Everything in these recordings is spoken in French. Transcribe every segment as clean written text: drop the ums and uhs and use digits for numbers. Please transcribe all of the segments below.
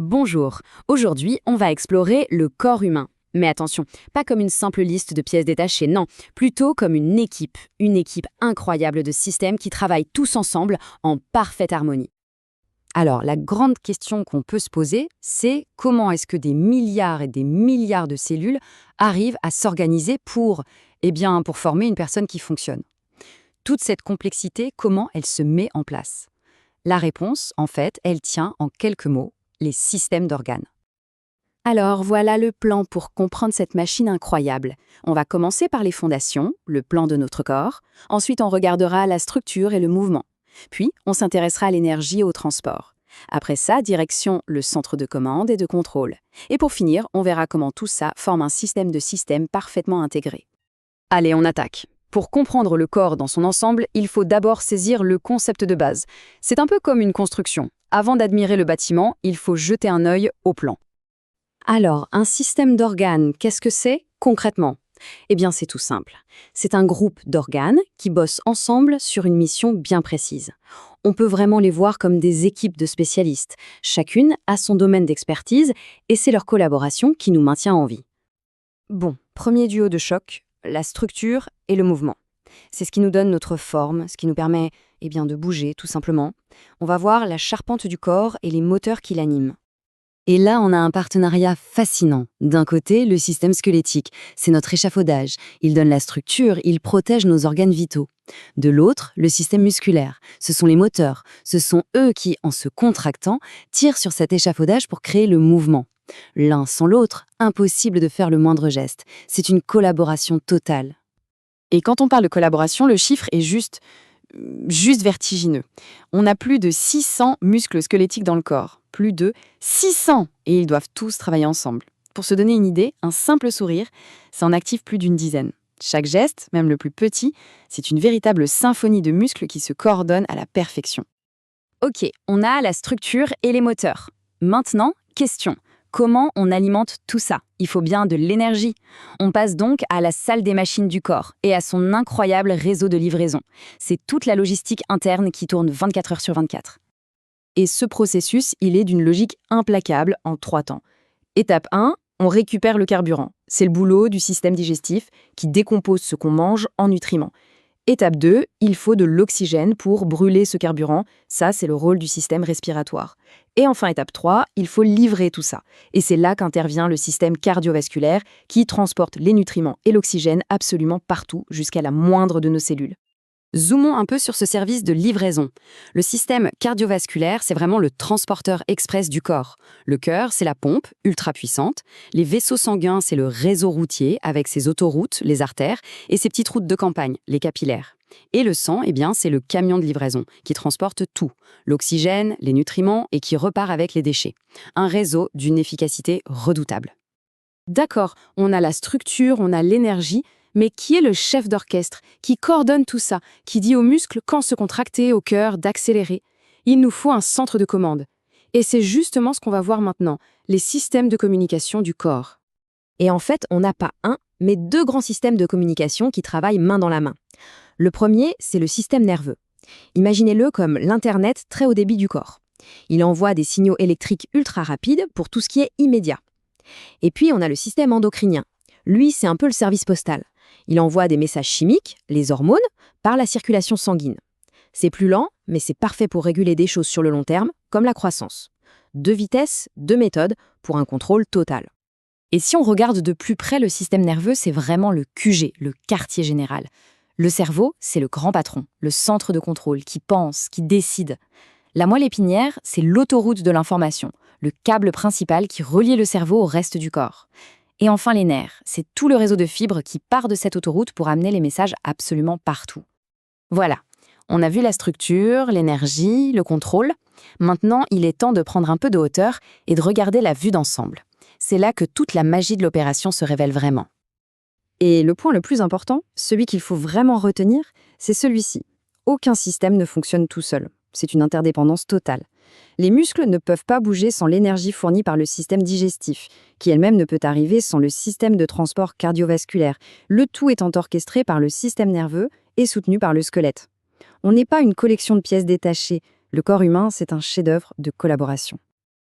Bonjour, aujourd'hui on va explorer le corps humain. Mais attention, pas comme une simple liste de pièces détachées, non, plutôt comme une équipe incroyable de systèmes qui travaillent tous ensemble en parfaite harmonie. Alors la grande question qu'on peut se poser, c'est comment est-ce que des milliards et des milliards de cellules arrivent à s'organiser pour former une personne qui fonctionne. Toute cette complexité, comment elle se met en place? La réponse, en fait, elle tient en quelques mots, les systèmes d'organes. Alors voilà le plan pour comprendre cette machine incroyable. On va commencer par les fondations, le plan de notre corps. Ensuite, on regardera la structure et le mouvement. Puis, on s'intéressera à l'énergie et au transport. Après ça, direction le centre de commande et de contrôle. Et pour finir, on verra comment tout ça forme un système de systèmes parfaitement intégré. Allez, on attaque. Pour comprendre le corps dans son ensemble, il faut d'abord saisir le concept de base. C'est un peu comme une construction. Avant d'admirer le bâtiment, il faut jeter un œil au plan. Alors, un système d'organes, qu'est-ce que c'est concrètement? Eh bien, c'est tout simple. C'est un groupe d'organes qui bossent ensemble sur une mission bien précise. On peut vraiment les voir comme des équipes de spécialistes. Chacune a son domaine d'expertise et c'est leur collaboration qui nous maintient en vie. Bon, premier duo de choc, la structure et le mouvement. C'est ce qui nous donne notre forme, ce qui nous permet de bouger, tout simplement. On va voir la charpente du corps et les moteurs qui l'animent. Et là, on a un partenariat fascinant. D'un côté, le système squelettique, c'est notre échafaudage. Il donne la structure, il protège nos organes vitaux. De l'autre, le système musculaire, ce sont les moteurs. Ce sont eux qui, en se contractant, tirent sur cet échafaudage pour créer le mouvement. L'un sans l'autre, impossible de faire le moindre geste. C'est une collaboration totale. Et quand on parle de collaboration, le chiffre est juste vertigineux. On a plus de 600 muscles squelettiques dans le corps. Plus de 600! Et ils doivent tous travailler ensemble. Pour se donner une idée, un simple sourire, ça en active plus d'une dizaine. Chaque geste, même le plus petit, c'est une véritable symphonie de muscles qui se coordonnent à la perfection. Ok, on a la structure et les moteurs. Maintenant, question. Comment on alimente tout ça? Il faut bien de l'énergie. On passe donc à la salle des machines du corps et à son incroyable réseau de livraison. C'est toute la logistique interne qui tourne 24 heures sur 24. Et ce processus, il est d'une logique implacable en 3 temps. Étape 1, on récupère le carburant. C'est le boulot du système digestif qui décompose ce qu'on mange en nutriments. Étape 2, il faut de l'oxygène pour brûler ce carburant. Ça, c'est le rôle du système respiratoire. Et enfin, étape 3, il faut livrer tout ça. Et c'est là qu'intervient le système cardiovasculaire qui transporte les nutriments et l'oxygène absolument partout, jusqu'à la moindre de nos cellules. Zoomons un peu sur ce service de livraison. Le système cardiovasculaire, c'est vraiment le transporteur express du corps. Le cœur, c'est la pompe, ultra puissante. Les vaisseaux sanguins, c'est le réseau routier, avec ses autoroutes, les artères, et ses petites routes de campagne, les capillaires. Et le sang, c'est le camion de livraison, qui transporte tout. L'oxygène, les nutriments, et qui repart avec les déchets. Un réseau d'une efficacité redoutable. D'accord, on a la structure, on a l'énergie, mais qui est le chef d'orchestre, qui coordonne tout ça, qui dit aux muscles quand se contracter, au cœur d'accélérer? Il nous faut un centre de commande. Et c'est justement ce qu'on va voir maintenant, les systèmes de communication du corps. Et en fait, on n'a pas un, mais 2 grands systèmes de communication qui travaillent main dans la main. Le premier, c'est le système nerveux. Imaginez-le comme l'Internet très haut débit du corps. Il envoie des signaux électriques ultra rapides pour tout ce qui est immédiat. Et puis, on a le système endocrinien. Lui, c'est un peu le service postal. Il envoie des messages chimiques, les hormones, par la circulation sanguine. C'est plus lent, mais c'est parfait pour réguler des choses sur le long terme, comme la croissance. 2 vitesses, 2 méthodes, pour un contrôle total. Et si on regarde de plus près le système nerveux, c'est vraiment le QG, le quartier général. Le cerveau, c'est le grand patron, le centre de contrôle, qui pense, qui décide. La moelle épinière, c'est l'autoroute de l'information, le câble principal qui relie le cerveau au reste du corps. Et enfin les nerfs, c'est tout le réseau de fibres qui part de cette autoroute pour amener les messages absolument partout. Voilà, on a vu la structure, l'énergie, le contrôle. Maintenant, il est temps de prendre un peu de hauteur et de regarder la vue d'ensemble. C'est là que toute la magie de l'opération se révèle vraiment. Et le point le plus important, celui qu'il faut vraiment retenir, c'est celui-ci. Aucun système ne fonctionne tout seul. C'est une interdépendance totale. Les muscles ne peuvent pas bouger sans l'énergie fournie par le système digestif, qui elle-même ne peut arriver sans le système de transport cardiovasculaire, le tout étant orchestré par le système nerveux et soutenu par le squelette. On n'est pas une collection de pièces détachées. Le corps humain, c'est un chef-d'œuvre de collaboration.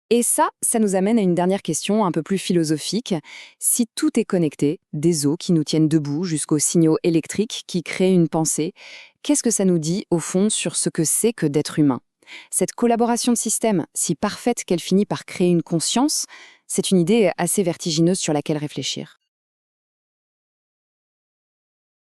Et ça nous amène à une dernière question un peu plus philosophique. Si tout est connecté, des os qui nous tiennent debout jusqu'aux signaux électriques qui créent une pensée, qu'est-ce que ça nous dit au fond sur ce que c'est que d'être humain? Cette collaboration de systèmes, si parfaite qu'elle finit par créer une conscience, c'est une idée assez vertigineuse sur laquelle réfléchir.